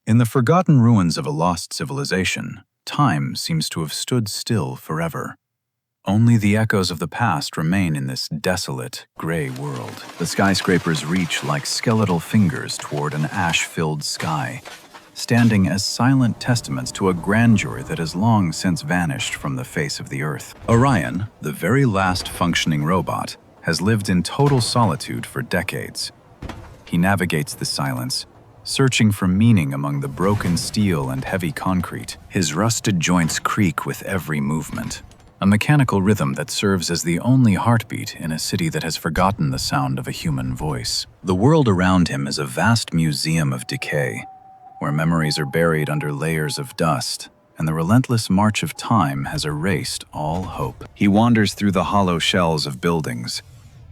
In the forgotten ruins of a lost civilization, time seems to have stood still forever. Only the echoes of the past remain in this desolate, gray world. The skyscrapers reach like skeletal fingers toward an ash-filled sky, standing as silent testaments to a grandeur that has long since vanished from the face of the earth. Orion, the very last functioning robot, has lived in total solitude for decades. He navigates the silence, searching for meaning among the broken steel and heavy concrete. His rusted joints creak with every movement, a mechanical rhythm that serves as the only heartbeat in a city that has forgotten the sound of a human voice. The world around him is a vast museum of decay, where memories are buried under layers of dust, and the relentless march of time has erased all hope. He wanders through the hollow shells of buildings,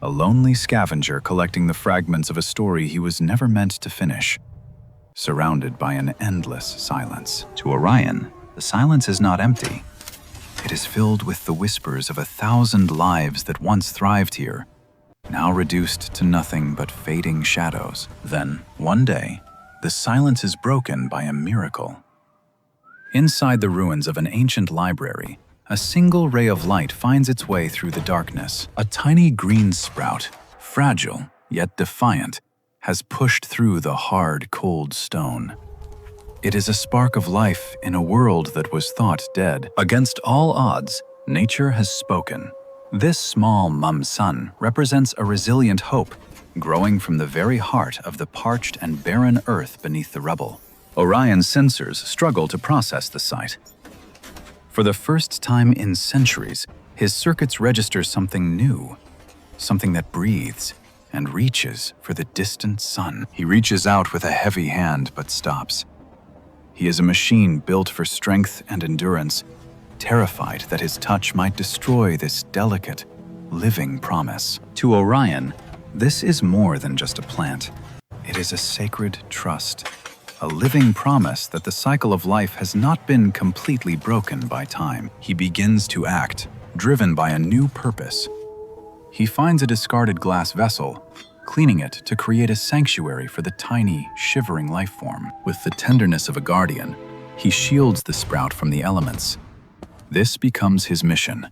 a lonely scavenger collecting the fragments of a story he was never meant to finish, surrounded by an endless silence. To Orion, the silence is not empty. It is filled with the whispers of 1,000 lives that once thrived here, now reduced to nothing but fading shadows. Then, one day, the silence is broken by a miracle. Inside the ruins of an ancient library, a single ray of light finds its way through the darkness. A tiny green sprout, fragile yet defiant, has pushed through the hard, cold stone. It is a spark of life in a world that was thought dead. Against all odds, nature has spoken. This small sun represents a resilient hope, growing from the very heart of the parched and barren earth beneath the rubble. Orion's sensors struggle to process the sight. For the first time in centuries, his circuits register something new, something that breathes and reaches for the distant sun. He reaches out with a heavy hand but stops. He is a machine built for strength and endurance, terrified that his touch might destroy this delicate, living promise. To Orion, this is more than just a plant. It is a sacred trust, a living promise that the cycle of life has not been completely broken by time. He begins to act, driven by a new purpose. He finds a discarded glass vessel, cleaning it to create a sanctuary for the tiny, shivering life form. With the tenderness of a guardian, he shields the sprout from the elements. This becomes his mission,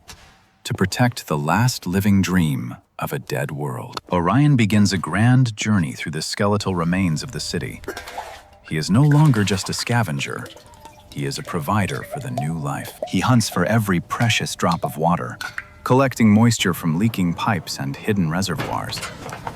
to protect the last living dream of a dead world. Orion begins a grand journey through the skeletal remains of the city. He is no longer just a scavenger. He is a provider for the new life. He hunts for every precious drop of water, collecting moisture from leaking pipes and hidden reservoirs,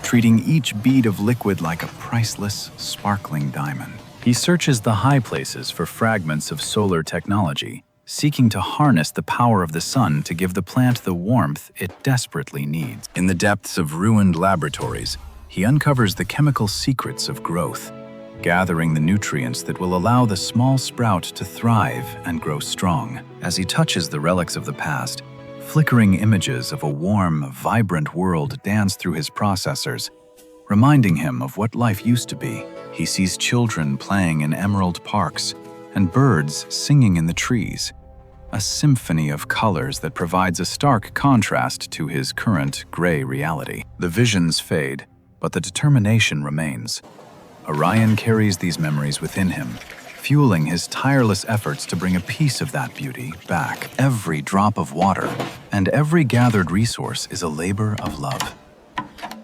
treating each bead of liquid like a priceless, sparkling diamond. He searches the high places for fragments of solar technology, seeking to harness the power of the sun to give the plant the warmth it desperately needs. In the depths of ruined laboratories, he uncovers the chemical secrets of growth, gathering the nutrients that will allow the small sprout to thrive and grow strong. As he touches the relics of the past, flickering images of a warm, vibrant world dance through his processors, reminding him of what life used to be. He sees children playing in emerald parks and birds singing in the trees, a symphony of colors that provides a stark contrast to his current gray reality. The visions fade, but the determination remains. Orion carries these memories within him, fueling his tireless efforts to bring a piece of that beauty back. Every drop of water and every gathered resource is a labor of love.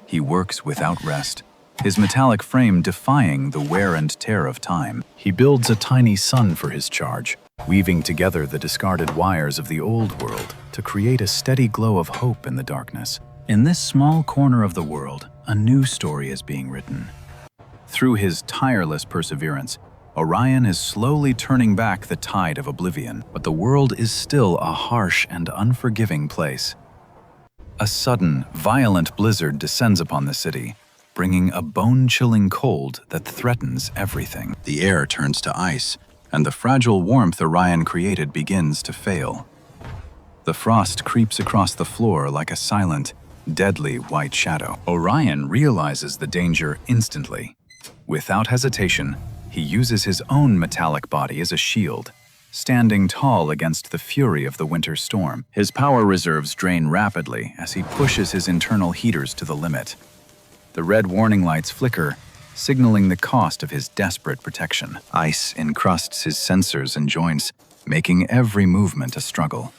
He works without rest, his metallic frame defying the wear and tear of time. He builds a tiny sun for his charge, weaving together the discarded wires of the old world to create a steady glow of hope in the darkness. In this small corner of the world, a new story is being written. Through his tireless perseverance, Orion is slowly turning back the tide of oblivion, but the world is still a harsh and unforgiving place. A sudden, violent blizzard descends upon the city, bringing a bone-chilling cold that threatens everything. The air turns to ice, and the fragile warmth Orion created begins to fail. The frost creeps across the floor like a silent, deadly white shadow. Orion realizes the danger instantly. Without hesitation, he uses his own metallic body as a shield, standing tall against the fury of the winter storm. His power reserves drain rapidly as he pushes his internal heaters to the limit. The red warning lights flicker, signaling the cost of his desperate protection. Ice encrusts his sensors and joints, making every movement a struggle.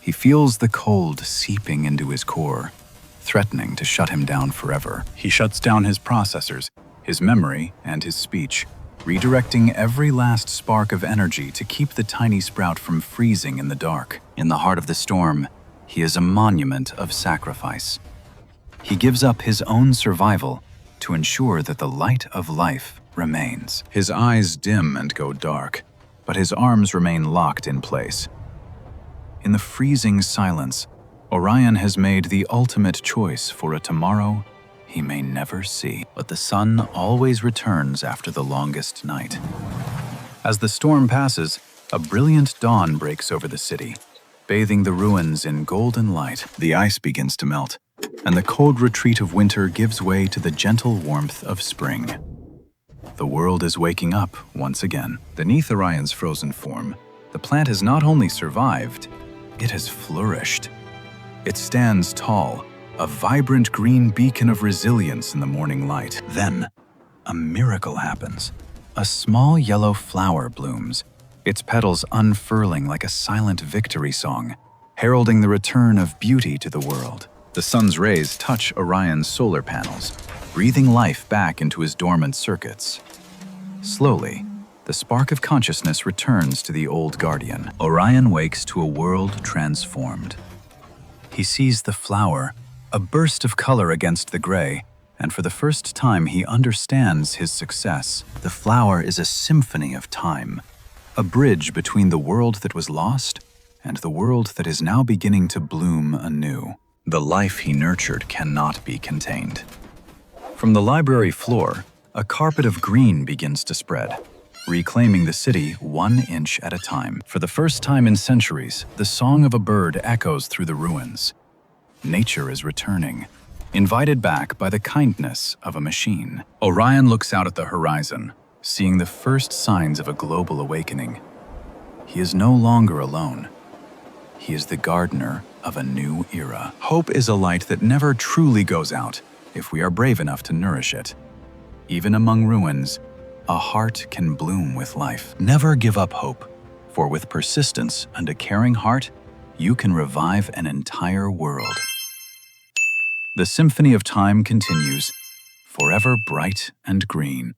He feels the cold seeping into his core, threatening to shut him down forever. He shuts down his processors, his memory, and his speech, redirecting every last spark of energy to keep the tiny sprout from freezing in the dark. In the heart of the storm, he is a monument of sacrifice. He gives up his own survival to ensure that the light of life remains. His eyes dim and go dark, but his arms remain locked in place. In the freezing silence, Orion has made the ultimate choice for a tomorrow he may never see. But the sun always returns after the longest night. As the storm passes, a brilliant dawn breaks over the city, bathing the ruins in golden light. The ice begins to melt, and the cold retreat of winter gives way to the gentle warmth of spring. The world is waking up once again. Beneath Orion's frozen form, the plant has not only survived, it has flourished. It stands tall, a vibrant green beacon of resilience in the morning light. Then, a miracle happens. A small yellow flower blooms, its petals unfurling like a silent victory song, heralding the return of beauty to the world. The sun's rays touch Orion's solar panels, breathing life back into his dormant circuits. Slowly, the spark of consciousness returns to the old guardian. Orion wakes to a world transformed. He sees the flower, a burst of color against the gray, and for the first time he understands his success. The flower is a symphony of time, a bridge between the world that was lost and the world that is now beginning to bloom anew. The life he nurtured cannot be contained. From the library floor, a carpet of green begins to spread, reclaiming the city 1 inch at a time. For the first time in centuries, the song of a bird echoes through the ruins. Nature is returning, invited back by the kindness of a machine. Orion looks out at the horizon, seeing the first signs of a global awakening. He is no longer alone. He is the gardener of a new era. Hope is a light that never truly goes out if we are brave enough to nourish it. Even among ruins, a heart can bloom with life. Never give up hope, for with persistence and a caring heart, you can revive an entire world. The Symphony of Time continues, forever bright and green.